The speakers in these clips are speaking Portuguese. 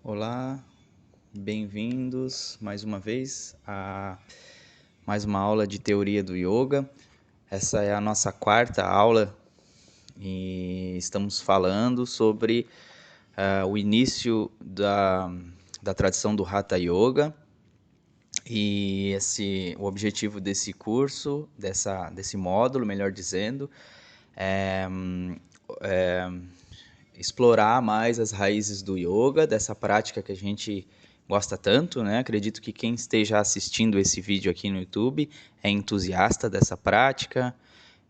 Olá, bem-vindos mais uma vez a mais uma aula de teoria do yoga. Essa é a nossa quarta aula e estamos falando sobre o início da tradição do Hatha Yoga e o objetivo desse curso, desse módulo, melhor dizendo, é explorar mais as raízes do yoga, dessa prática que a gente gosta tanto, né? Acredito que quem esteja assistindo esse vídeo aqui no YouTube é entusiasta dessa prática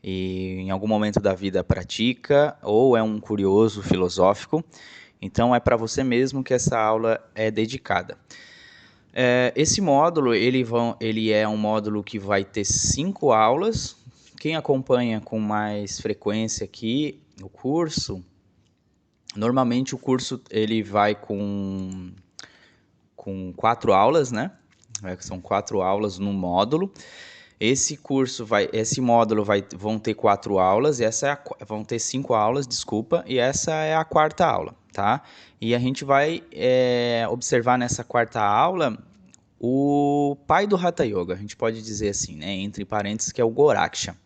e em algum momento da vida pratica ou é um curioso filosófico. Então é para você mesmo que essa aula é dedicada. Esse módulo ele é um módulo que vai ter 5 aulas. Quem acompanha com mais frequência aqui o curso, normalmente o curso ele vai com 4 aulas, né? São 4 aulas no módulo. Esse módulo vão ter 4 aulas, vão ter 5 aulas, desculpa, e essa é a quarta aula, tá? E a gente vai observar nessa quarta aula o pai do Hatha Yoga, a gente pode dizer assim, né? Entre parênteses, que é o Goraksha.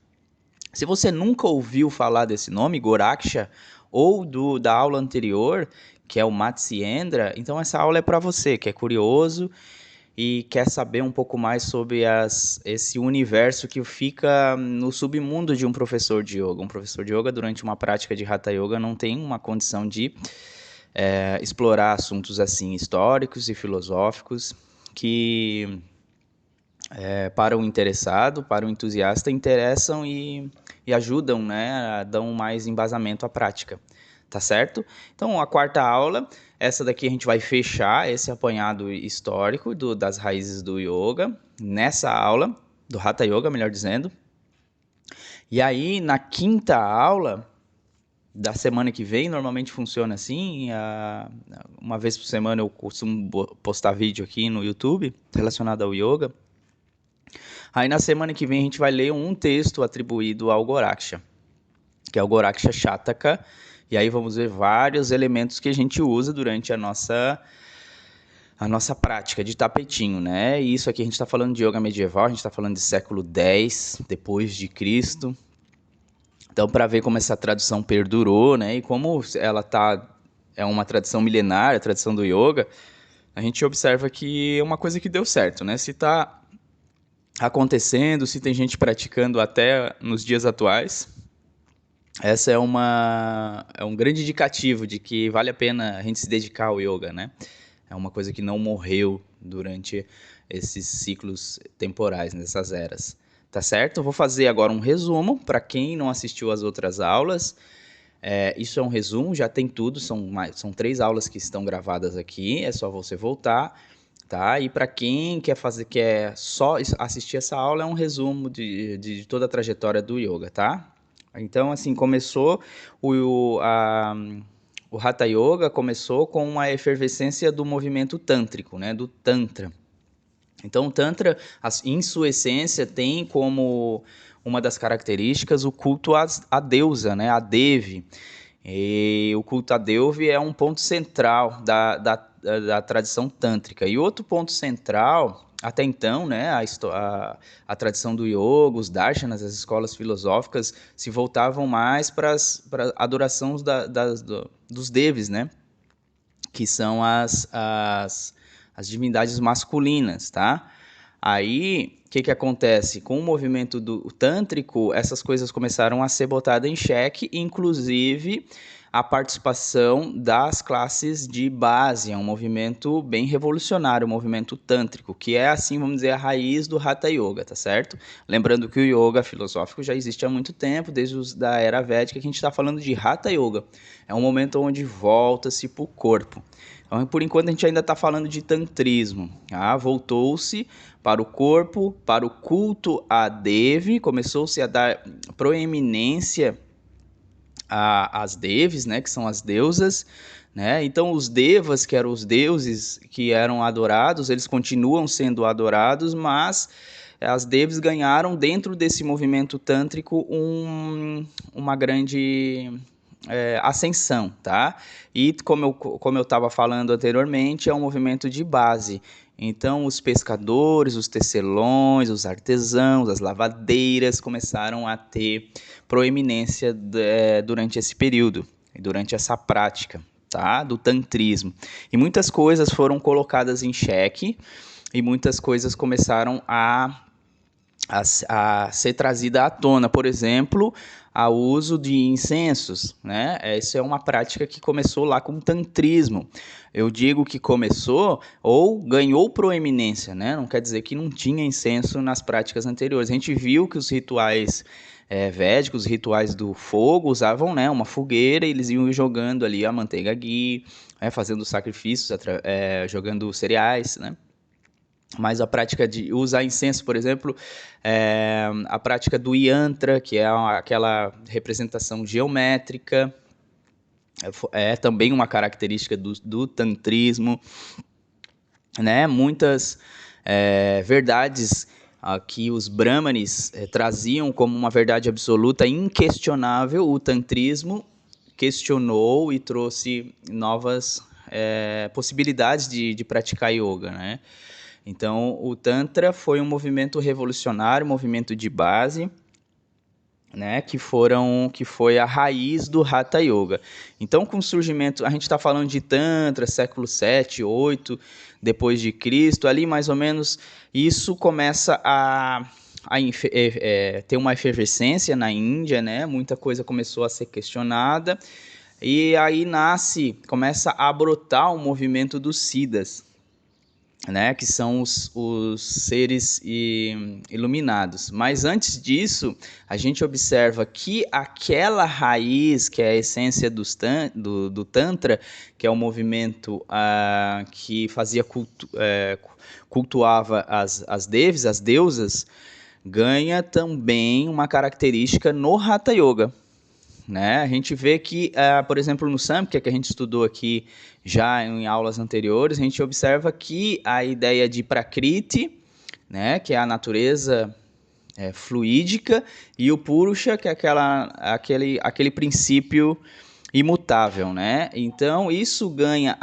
Se você nunca ouviu falar desse nome, Goraksha, ou da aula anterior, que é o Matsyendra, então essa aula é para você, que é curioso e quer saber um pouco mais sobre esse universo que fica no submundo de um professor de yoga. Um professor de yoga, durante uma prática de Hatha Yoga, não tem uma condição de explorar assuntos assim históricos e filosóficos que para o interessado, para o entusiasta, interessam e ajudam, né, dão mais embasamento à prática, tá certo? Então, a quarta aula, essa daqui a gente vai fechar esse apanhado histórico das raízes do yoga, nessa aula, do Hatha Yoga, melhor dizendo. E aí, na quinta aula da semana que vem, normalmente funciona assim, uma vez por semana eu costumo postar vídeo aqui no YouTube relacionado ao yoga. Aí na semana que vem a gente vai ler um texto atribuído ao Goraksha, que é o Goraksha Shataka, e aí vamos ver vários elementos que a gente usa durante a nossa prática de tapetinho, né? E isso aqui a gente está falando de yoga medieval, a gente está falando de século X depois de Cristo. Então, para ver como essa tradução perdurou, né? E como ela é uma tradição milenária, a tradição do yoga, a gente observa que é uma coisa que deu certo, né? Se está acontecendo, se tem gente praticando até nos dias atuais, essa é um grande indicativo de que vale a pena a gente se dedicar ao yoga, né? É uma coisa que não morreu durante esses ciclos temporais, nessas eras. Tá certo? Eu vou fazer agora um resumo para quem não assistiu às outras aulas. Isso é um resumo, já tem tudo, são 3 aulas que estão gravadas aqui, é só você voltar, tá? E para quem quer só assistir essa aula, é um resumo de toda a trajetória do yoga, tá? Então, assim, o Hatha Yoga começou com uma efervescência do movimento tântrico, né? Do Tantra. Então, o Tantra, em sua essência, tem como uma das características o culto à deusa, né? A Devi. E o culto a Devi é um ponto central da tradição tântrica. E outro ponto central, até então, né, a tradição do yoga, os darshanas, as escolas filosóficas, se voltavam mais para a adoração dos devis, né, que são as divindades masculinas, tá? Aí, o que acontece? Com o movimento do tântrico, essas coisas começaram a ser botadas em xeque, inclusive a participação das classes de base. É um movimento bem revolucionário, o movimento tântrico, que é, assim, vamos dizer, a raiz do Hatha Yoga, tá certo? Lembrando que o yoga filosófico já existe há muito tempo, desde da era védica, que a gente está falando de Hatha Yoga. É um momento onde volta-se para o corpo. Então, por enquanto, a gente ainda está falando de tantrismo. Voltou-se para o corpo, para o culto a Devi, começou-se a dar proeminência às Devis, né, que são as deusas, né? Então, os devas, que eram os deuses que eram adorados, eles continuam sendo adorados, mas as Devis ganharam, dentro desse movimento tântrico, uma grande ascensão, tá? E como eu estava falando anteriormente, é um movimento de base. Então, os pescadores, os tecelões, os artesãos, as lavadeiras começaram a ter proeminência durante esse período, durante essa prática, tá? Do tantrismo. E muitas coisas foram colocadas em xeque e muitas coisas começaram a ser trazida à tona, por exemplo, o uso de incensos, né? Essa é uma prática que começou lá com o tantrismo. Eu digo que começou ou ganhou proeminência, né? Não quer dizer que não tinha incenso nas práticas anteriores. A gente viu que os rituais védicos, os rituais do fogo, usavam, né, uma fogueira e eles iam jogando ali a manteiga ghee, fazendo sacrifícios, jogando cereais, né? Mas a prática de usar incenso, por exemplo, a prática do yantra, que é aquela representação geométrica, é também uma característica do tantrismo, né? Muitas verdades que os brahmanes traziam como uma verdade absoluta, inquestionável, o tantrismo questionou e trouxe novas possibilidades de praticar yoga, né? Então, o Tantra foi um movimento revolucionário, um movimento de base, né, que foi a raiz do Hatha Yoga. Então, com o surgimento, a gente está falando de Tantra, século 7, 8, depois de Cristo, ali mais ou menos, isso começa a ter uma efervescência na Índia, né, muita coisa começou a ser questionada, e aí começa a brotar o movimento dos Siddhas, né, que são os seres iluminados. Mas antes disso, a gente observa que aquela raiz, que é a essência do Tantra, que é o movimento que cultuava as devis, as deusas, ganha também uma característica no Hatha Yoga. Né? A gente vê que, por exemplo, no Samkhya, que a gente estudou aqui já em aulas anteriores, a gente observa que a ideia de Prakriti, né, que é a natureza fluídica, e o Purusha, que é aquele princípio imutável. Né? Então, isso ganha,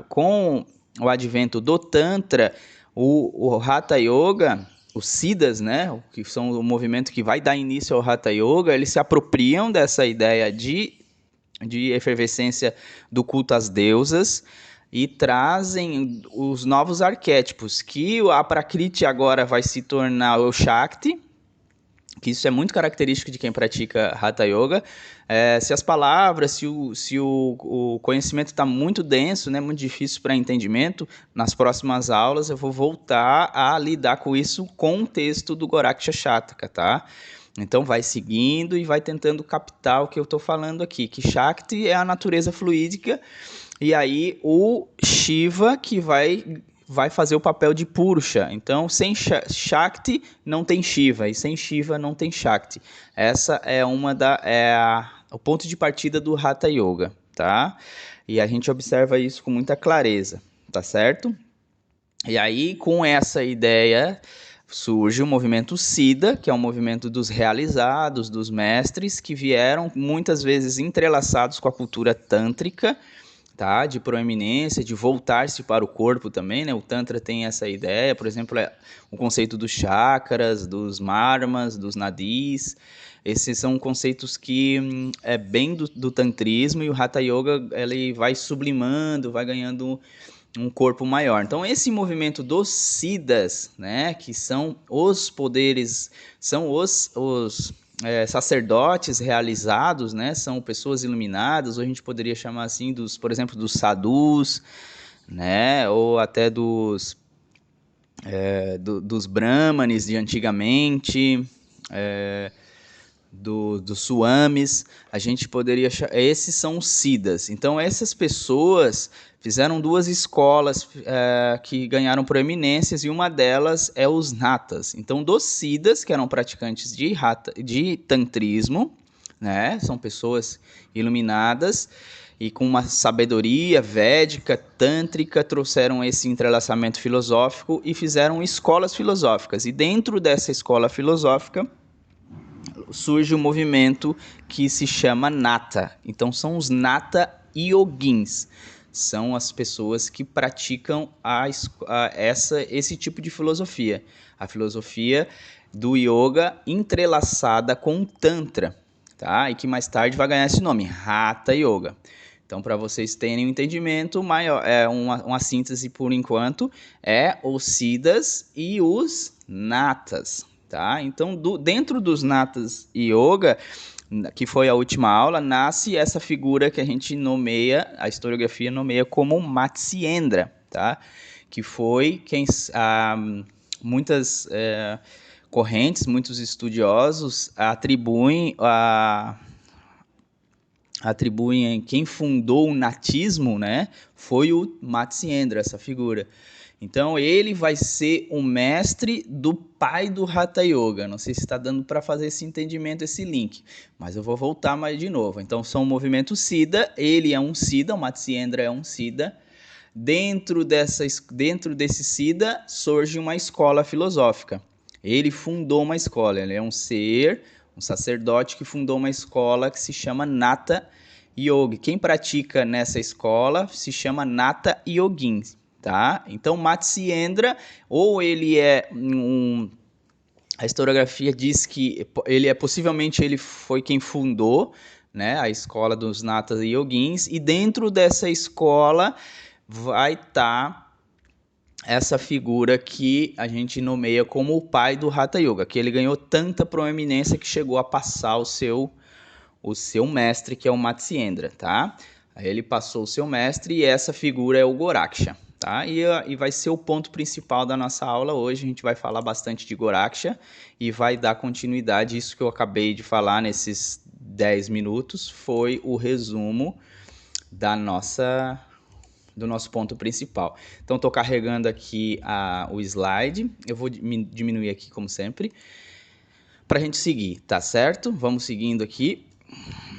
com o advento do Tantra, o Hatha Yoga, os Siddhas, né, que são o movimento que vai dar início ao Hatha Yoga, eles se apropriam dessa ideia de efervescência do culto às deusas e trazem os novos arquétipos, que a Prakriti agora vai se tornar o Shakti, que isso é muito característico de quem pratica Hatha Yoga. Se as palavras, se o conhecimento está muito denso, né, muito difícil para entendimento, nas próximas aulas eu vou voltar a lidar com isso com o texto do Goraksha Shataka, tá? Então vai seguindo e vai tentando captar o que eu estou falando aqui, que Shakti é a natureza fluídica, e aí o Shiva que vai fazer o papel de Purusha. Então, sem Shakti não tem Shiva, e sem Shiva não tem Shakti. Essa é o ponto de partida do Hatha Yoga, tá? E a gente observa isso com muita clareza, tá certo? E aí, com essa ideia, surge o movimento Siddha, que é um movimento dos realizados, dos mestres, que vieram muitas vezes entrelaçados com a cultura tântrica, tá? De proeminência, de voltar-se para o corpo também, né? O Tantra tem essa ideia, por exemplo, o conceito dos chakras, dos marmas, dos nadis. Esses são conceitos que é bem do tantrismo, e o Hatha Yoga ele vai sublimando, vai ganhando um corpo maior. Então, esse movimento dos Siddhas, né, que são os poderes, são os sacerdotes realizados, né, são pessoas iluminadas, ou a gente poderia chamar assim, por exemplo, dos sadhus, né, ou até dos brahmanes de antigamente, dos swamis, a gente poderia chamar, esses são os siddhas. Então essas pessoas fizeram duas escolas que ganharam proeminências, e uma delas é os natas. Então dos siddhas, que eram praticantes de tantrismo, né, são pessoas iluminadas e com uma sabedoria védica, tântrica, trouxeram esse entrelaçamento filosófico e fizeram escolas filosóficas. E dentro dessa escola filosófica, surge o movimento que se chama Nata. Então são os Nata Yogins. São as pessoas que praticam esse tipo de filosofia. A filosofia do yoga entrelaçada com o Tantra, tá? E que mais tarde vai ganhar esse nome, Hatha Yoga. Então, para vocês terem um entendimento maior, uma síntese por enquanto, é os Siddhas e os Natas, tá? Então, dentro dos Natas Yoga, que foi a última aula, nasce essa figura que a gente nomeia, a historiografia nomeia como Matsyendra, tá? Que foi quem muitas correntes, muitos estudiosos atribuem quem fundou o natismo, né? Foi o Matsyendra, essa figura. Então ele vai ser o mestre do pai do Hatha Yoga. Não sei se está dando para fazer esse entendimento, esse link, mas eu vou voltar mais de novo. Então são movimentos Siddha, ele é um Siddha, o Matsyendra é um Siddha. Dentro desse Siddha surge uma escola filosófica. Ele fundou uma escola, ele é um ser, um sacerdote que fundou uma escola que se chama Natha Yoga. Quem pratica nessa escola se chama Natha Yogin, tá? Então Matsyendra, ou ele é a historiografia diz que possivelmente ele foi quem fundou, né, a escola dos Natha Yogins, e dentro dessa escola vai estar essa figura que a gente nomeia como o pai do Hatha Yoga, que ele ganhou tanta proeminência que chegou a passar o seu mestre, que é o Matsyendra, tá? Aí ele passou o seu mestre e essa figura é o Goraksha, tá? E vai ser o ponto principal da nossa aula hoje. A gente vai falar bastante de Goraksha e vai dar continuidade. Isso que eu acabei de falar nesses 10 minutos foi o resumo do nosso ponto principal. Então, estou carregando aqui o slide. Eu vou diminuir aqui, como sempre, para a gente seguir, tá certo? Vamos seguindo aqui.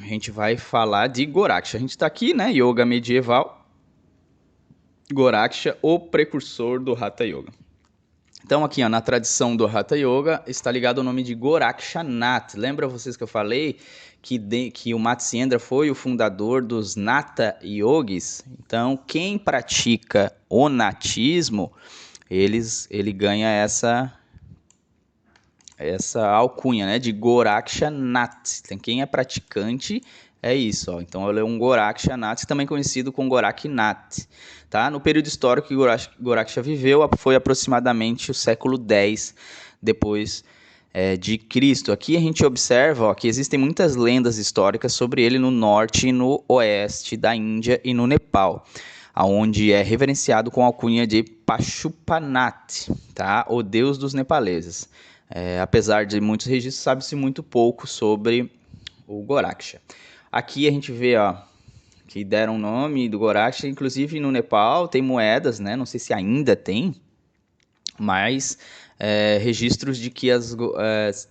A gente vai falar de Goraksha. A gente está aqui, né? Yoga medieval. Goraksha, o precursor do Hatha Yoga. Então, aqui, ó, na tradição do Hatha Yoga, está ligado ao nome de Gorakshanath. Lembra vocês que eu falei que o Matsyendra foi o fundador dos Natha Yogis? Então, quem pratica o natismo, ele ganha essa alcunha, né, de Gorakshanath. Então, quem é praticante é isso, ó. Então ele é um Gorakshanath, também conhecido como Goraknath, tá? No período histórico que Goraksha viveu foi aproximadamente o século X depois de Cristo. Aqui a gente observa, ó, que existem muitas lendas históricas sobre ele no norte e no oeste da Índia e no Nepal, onde é reverenciado com a alcunha de Pashupanath, tá? O deus dos nepaleses. Apesar de muitos registros, sabe-se muito pouco sobre o Goraksha. Aqui a gente vê, ó, que deram o nome do Goraksha, inclusive no Nepal tem moedas, né? Não sei se ainda tem, mas registros de que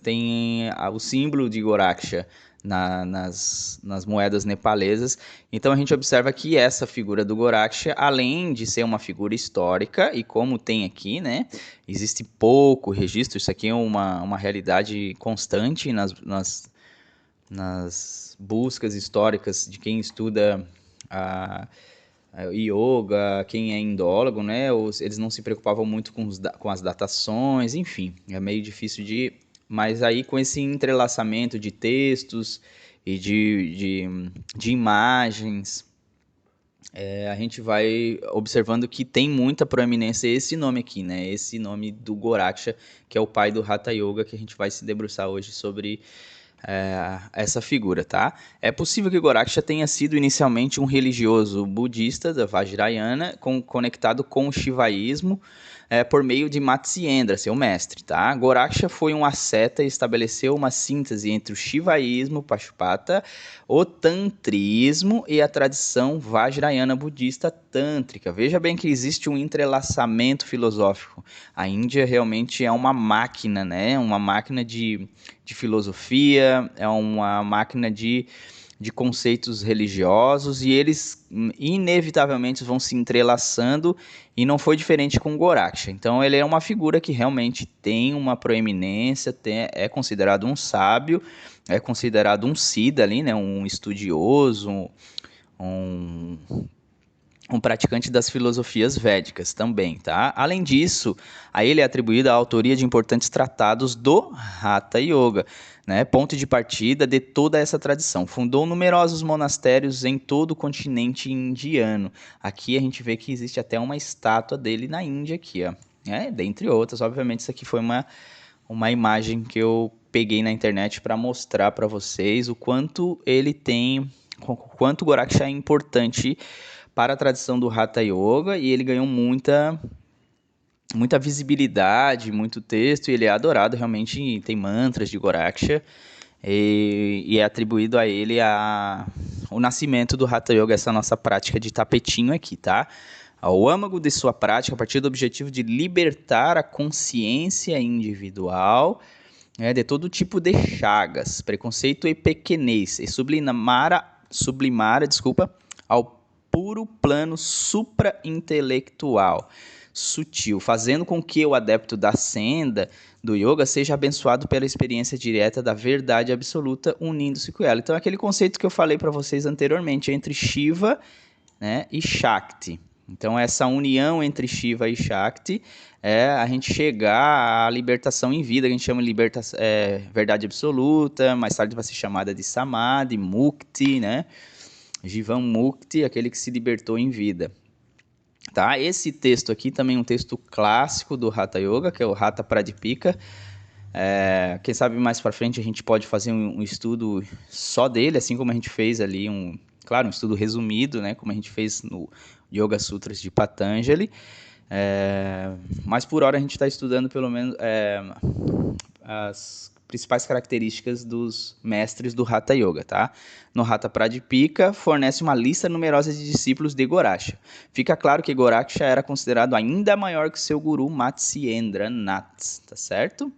tem o símbolo de Goraksha nas moedas nepalesas. Então a gente observa que essa figura do Goraksha, além de ser uma figura histórica, e como tem aqui, né, existe pouco registro, isso aqui é uma realidade constante nas buscas históricas de quem estuda yoga, quem é indólogo, né, eles não se preocupavam muito com as datações, enfim, é meio difícil de... Mas aí com esse entrelaçamento de textos e de imagens, a gente vai observando que tem muita proeminência esse nome aqui, né? Esse nome do Goraksha, que é o pai do Hatha Yoga, que a gente vai se debruçar hoje sobre essa figura, tá? É possível que Goraksha tenha sido inicialmente um religioso budista da Vajrayana, conectado com o shivaísmo, por meio de Matsyendra, seu mestre, tá? Goraksha foi um asceta e estabeleceu uma síntese entre o shivaísmo, Pashupata, o tantrismo e a tradição vajrayana budista tântrica. Veja bem que existe um entrelaçamento filosófico. A Índia realmente é uma máquina, né? Uma máquina de filosofia, é uma máquina de de conceitos religiosos e eles inevitavelmente vão se entrelaçando e não foi diferente com o Goraksha. Então ele é uma figura que realmente tem uma proeminência, é considerado um sábio, é considerado um Siddha ali, né, um estudioso, um praticante das filosofias védicas também, tá? Além disso, a ele é atribuída a autoria de importantes tratados do Hatha Yoga, né? Ponto de partida de toda essa tradição. Fundou numerosos monastérios em todo o continente indiano. Aqui a gente vê que existe até uma estátua dele na Índia aqui, ó. Dentre outras, obviamente isso aqui foi uma imagem que eu peguei na internet para mostrar para vocês o quanto ele tem, o quanto o Goraksha é importante para a tradição do Hatha Yoga, e ele ganhou muita visibilidade, muito texto, e ele é adorado, realmente tem mantras de Goraksha, e é atribuído a ele o nascimento do Hatha Yoga, essa nossa prática de tapetinho aqui, tá? O âmago de sua prática, a partir do objetivo de libertar a consciência individual, de todo tipo de chagas, preconceito e pequenez, e sublimara, ao puro plano supra-intelectual, sutil, fazendo com que o adepto da senda do yoga seja abençoado pela experiência direta da verdade absoluta, unindo-se com ela. Então, aquele conceito que eu falei para vocês anteriormente, entre Shiva, né, e Shakti. Então, essa união entre Shiva e Shakti é a gente chegar à libertação em vida, que a gente chama de verdade absoluta, mais tarde vai ser chamada de Samadhi, Mukti, né? Jivan Mukti, aquele que se libertou em vida. Tá? Esse texto aqui também é um texto clássico do Hatha Yoga, que é o Hatha Pradipika. Quem sabe mais para frente a gente pode fazer um estudo só dele, assim como a gente fez ali um estudo resumido, né, como a gente fez no Yoga Sutras de Patanjali. Mas por hora a gente está estudando pelo menos as principais características dos mestres do Hatha Yoga, tá? No Hatha Pradipika, fornece uma lista numerosa de discípulos de Goraksha. Fica claro que Goraksha era considerado ainda maior que seu guru Matsyendra Nath, tá certo?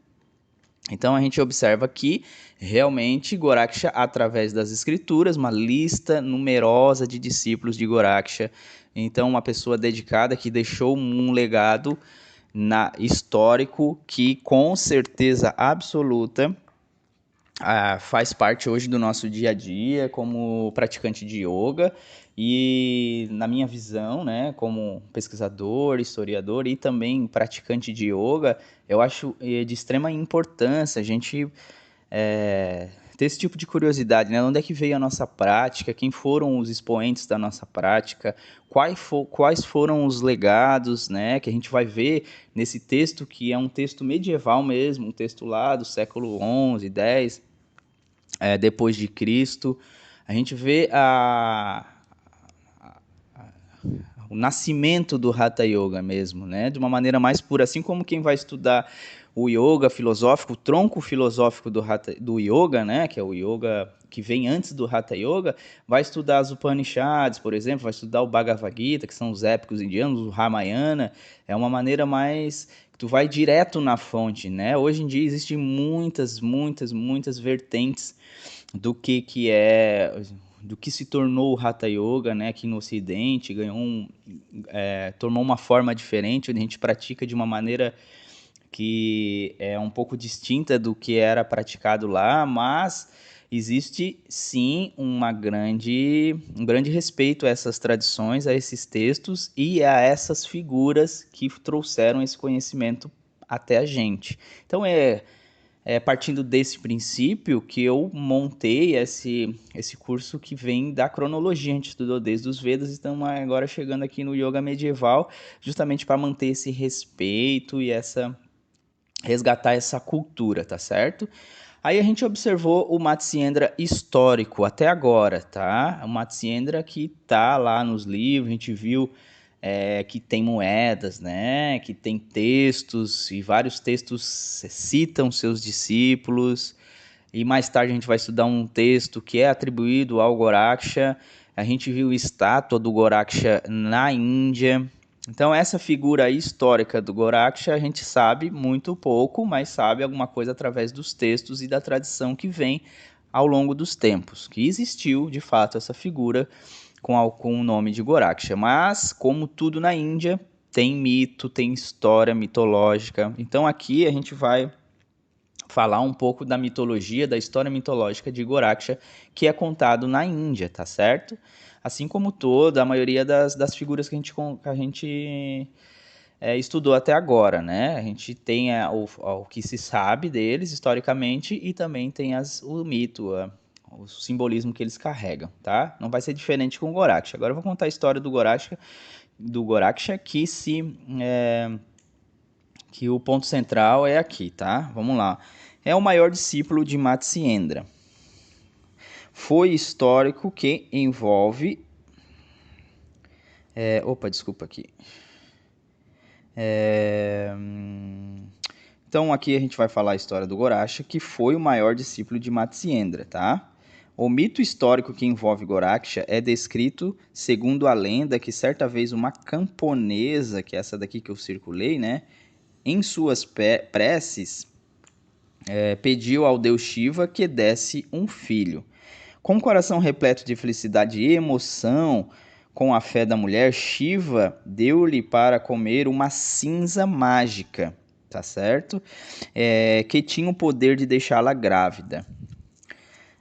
Então a gente observa aqui, realmente, Goraksha, através das escrituras, uma lista numerosa de discípulos de Goraksha. Então, uma pessoa dedicada que deixou um legado histórico que, com certeza absoluta, faz parte hoje do nosso dia a dia como praticante de yoga. E, na minha visão, né, como pesquisador, historiador e também praticante de yoga, eu acho de extrema importância a gente ter esse tipo de curiosidade, né? Onde é que veio a nossa prática? Quem foram os expoentes da nossa prática? Quais foram os legados, né? Que a gente vai ver nesse texto, que é um texto medieval mesmo, um texto lá do século XI, X, depois de Cristo. A gente vê o nascimento do Hatha Yoga mesmo, né? De uma maneira mais pura, assim como quem vai estudar o yoga filosófico, o tronco filosófico do yoga, né? Que é o yoga que vem antes do Hatha Yoga, vai estudar as Upanishads, por exemplo, vai estudar o Bhagavad Gita, que são os épicos indianos, o Ramayana. É uma maneira mais que tu vai direto na fonte, né? Hoje em dia existem muitas vertentes do que se tornou o Hatha Yoga, né, aqui no Ocidente, tomou uma forma diferente, onde a gente pratica de uma maneira que é um pouco distinta do que era praticado lá, mas existe sim um grande respeito a essas tradições, a esses textos e a essas figuras que trouxeram esse conhecimento até a gente. Então partindo desse princípio que eu montei esse curso que vem da cronologia. A gente estudou desde os Vedas e estamos agora chegando aqui no Yoga medieval, justamente para manter esse respeito e resgatar essa cultura, tá certo? Aí a gente observou o Matsyendra histórico até agora, tá? O Matsyendra que tá lá nos livros, a gente viu que tem moedas, né? Que tem textos, e vários textos citam seus discípulos. E mais tarde a gente vai estudar um texto que é atribuído ao Goraksha. A gente viu estátua do Goraksha na Índia. Então essa figura histórica do Goraksha a gente sabe muito pouco, mas sabe alguma coisa através dos textos e da tradição que vem ao longo dos tempos, que existiu de fato essa figura com o nome de Goraksha. Mas, como tudo na Índia, tem mito, tem história mitológica. Então aqui a gente vai falar um pouco da mitologia, da história mitológica de Goraksha, que é contado na Índia, tá certo? Assim como toda a maioria das figuras que a gente estudou até agora, né? A gente tem o que se sabe deles historicamente e também tem o mito, o simbolismo que eles carregam, tá? Não vai ser diferente com o Goraksha. Agora eu vou contar a história do Goraksha que o ponto central é aqui, tá? Vamos lá. É o maior discípulo de Matsyendra. Foi histórico que envolve... desculpa aqui. Então aqui a gente vai falar a história do Goraksha, que foi o maior discípulo de Matsyendra, tá? O mito histórico que envolve Goraksha é descrito segundo a lenda que certa vez uma camponesa, que é essa daqui que eu circulei, né? Em suas preces, pediu ao deus Shiva que desse um filho. Com o coração repleto de felicidade e emoção, com a fé da mulher, Shiva deu-lhe para comer uma cinza mágica, tá certo? Que tinha o poder de deixá-la grávida.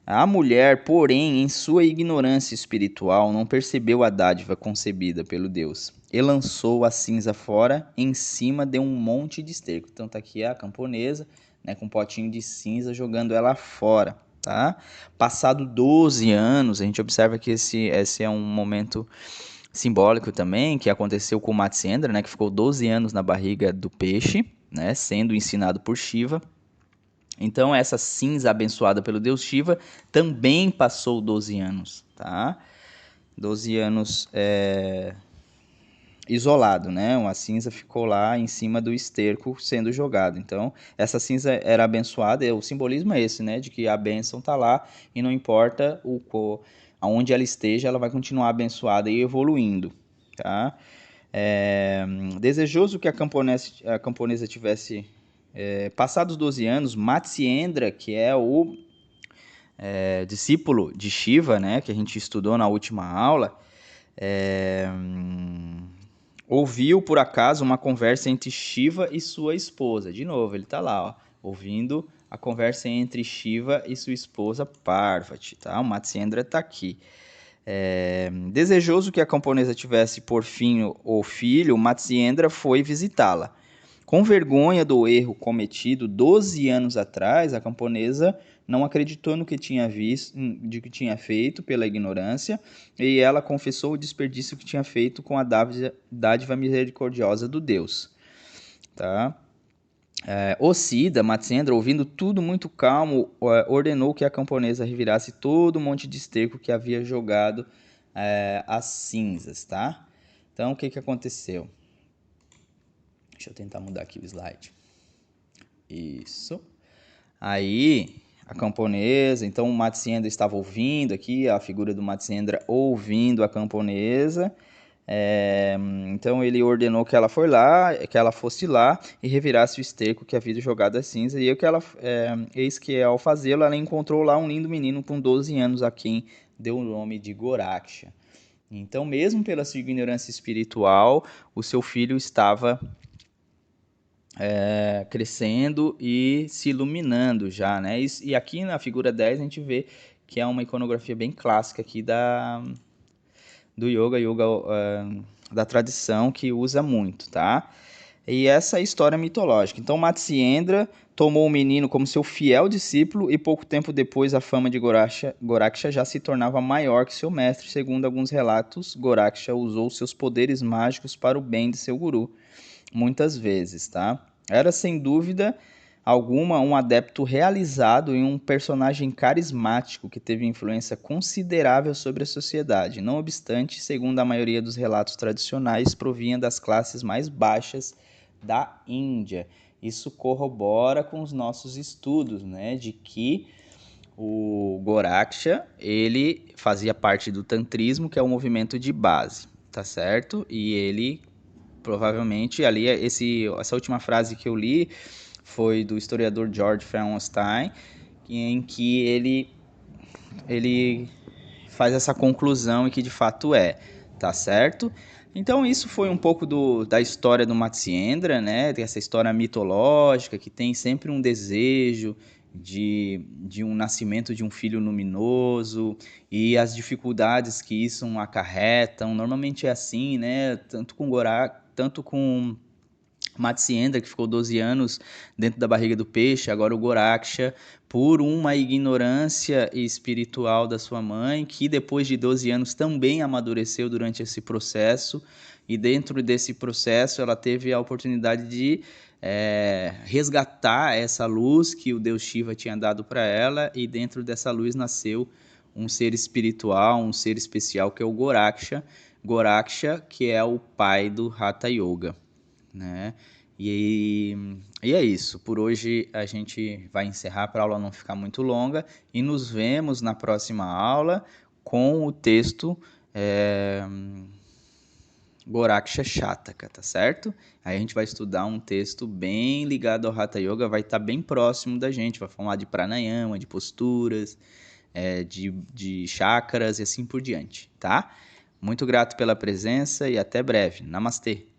A mulher, porém, em sua ignorância espiritual, não percebeu a dádiva concebida pelo Deus e lançou a cinza fora em cima de um monte de esterco. Então tá aqui a camponesa, né, com um potinho de cinza jogando ela fora, tá? Passado 12 anos, a gente observa que esse é um momento simbólico também, que aconteceu com o Matsyendra, né, que ficou 12 anos na barriga do peixe, né, sendo ensinado por Shiva. Então, essa cinza abençoada pelo deus Shiva também passou 12 anos, tá? 12 anos isolado, né? Uma cinza ficou lá em cima do esterco sendo jogado. Então, essa cinza era abençoada, e o simbolismo é esse, né? De que a bênção está lá e não importa aonde ela esteja, ela vai continuar abençoada e evoluindo, tá? Desejoso que a camponesa tivesse passados 12 anos, Matsyendra, que é o discípulo de Shiva, né, que a gente estudou na última aula, ouviu por acaso uma conversa entre Shiva e sua esposa. De novo, ele está lá, ó, ouvindo a conversa entre Shiva e sua esposa Parvati, tá? O Matsyendra está aqui. Desejoso que a camponesa tivesse por fim o filho, Matsyendra foi visitá-la. Com vergonha do erro cometido 12 anos atrás, a camponesa não acreditou no que tinha visto, de que tinha feito pela ignorância, e ela confessou o desperdício que tinha feito com a dádiva misericordiosa do Deus. Tá? Ocida, Matsyendra, ouvindo tudo muito calmo, ordenou que a camponesa revirasse todo o monte de esterco que havia jogado as cinzas. Tá? Então, o que aconteceu? Deixa eu tentar mudar aqui o slide. Isso. Aí, a camponesa, então o Matsyendra estava ouvindo aqui, a figura do Matsyendra ouvindo a camponesa. Então ele ordenou que ela fosse lá e revirasse o esterco que havia jogado a cinza. E eis que ao fazê-lo, ela encontrou lá um lindo menino com 12 anos, a quem deu o nome de Goraksha. Então, mesmo pela sua ignorância espiritual, o seu filho estava crescendo e se iluminando já, né? E aqui na figura 10 a gente vê que é uma iconografia bem clássica aqui do yoga da tradição, que usa muito, tá? E essa é a história mitológica. Então Matsyendra tomou o menino como seu fiel discípulo e pouco tempo depois a fama de Goraksha já se tornava maior que seu mestre. Segundo alguns relatos, Goraksha usou seus poderes mágicos para o bem de seu guru, muitas vezes, tá? Era sem dúvida alguma um adepto realizado e um personagem carismático que teve influência considerável sobre a sociedade. Não obstante, segundo a maioria dos relatos tradicionais, provinha das classes mais baixas da Índia. Isso corrobora com os nossos estudos, né, de que o Goraksha, ele fazia parte do tantrismo, que é o movimento de base, tá certo? E ele provavelmente ali, essa última frase que eu li foi do historiador George Feinstein, em que ele ele faz essa conclusão e que de fato é, tá certo? Então isso foi um pouco da história do Matsyendra, né? Essa história mitológica que tem sempre um desejo de um nascimento de um filho luminoso e as dificuldades que isso acarretam. Normalmente é assim, né? Tanto com Matsyendra, que ficou 12 anos dentro da barriga do peixe, agora o Goraksha, por uma ignorância espiritual da sua mãe, que depois de 12 anos também amadureceu durante esse processo, e dentro desse processo ela teve a oportunidade de resgatar essa luz que o Deus Shiva tinha dado para ela, e dentro dessa luz nasceu um ser espiritual, um ser especial, que é o Goraksha, Goraksha, que é o pai do Hatha Yoga, né? E é isso. Por hoje a gente vai encerrar para a aula não ficar muito longa e nos vemos na próxima aula com o texto Goraksha Shataka, tá certo? Aí a gente vai estudar um texto bem ligado ao Hatha Yoga, vai estar bem próximo da gente, vai falar de pranayama, de posturas, de chakras e assim por diante, tá? Muito grato pela presença e até breve. Namastê!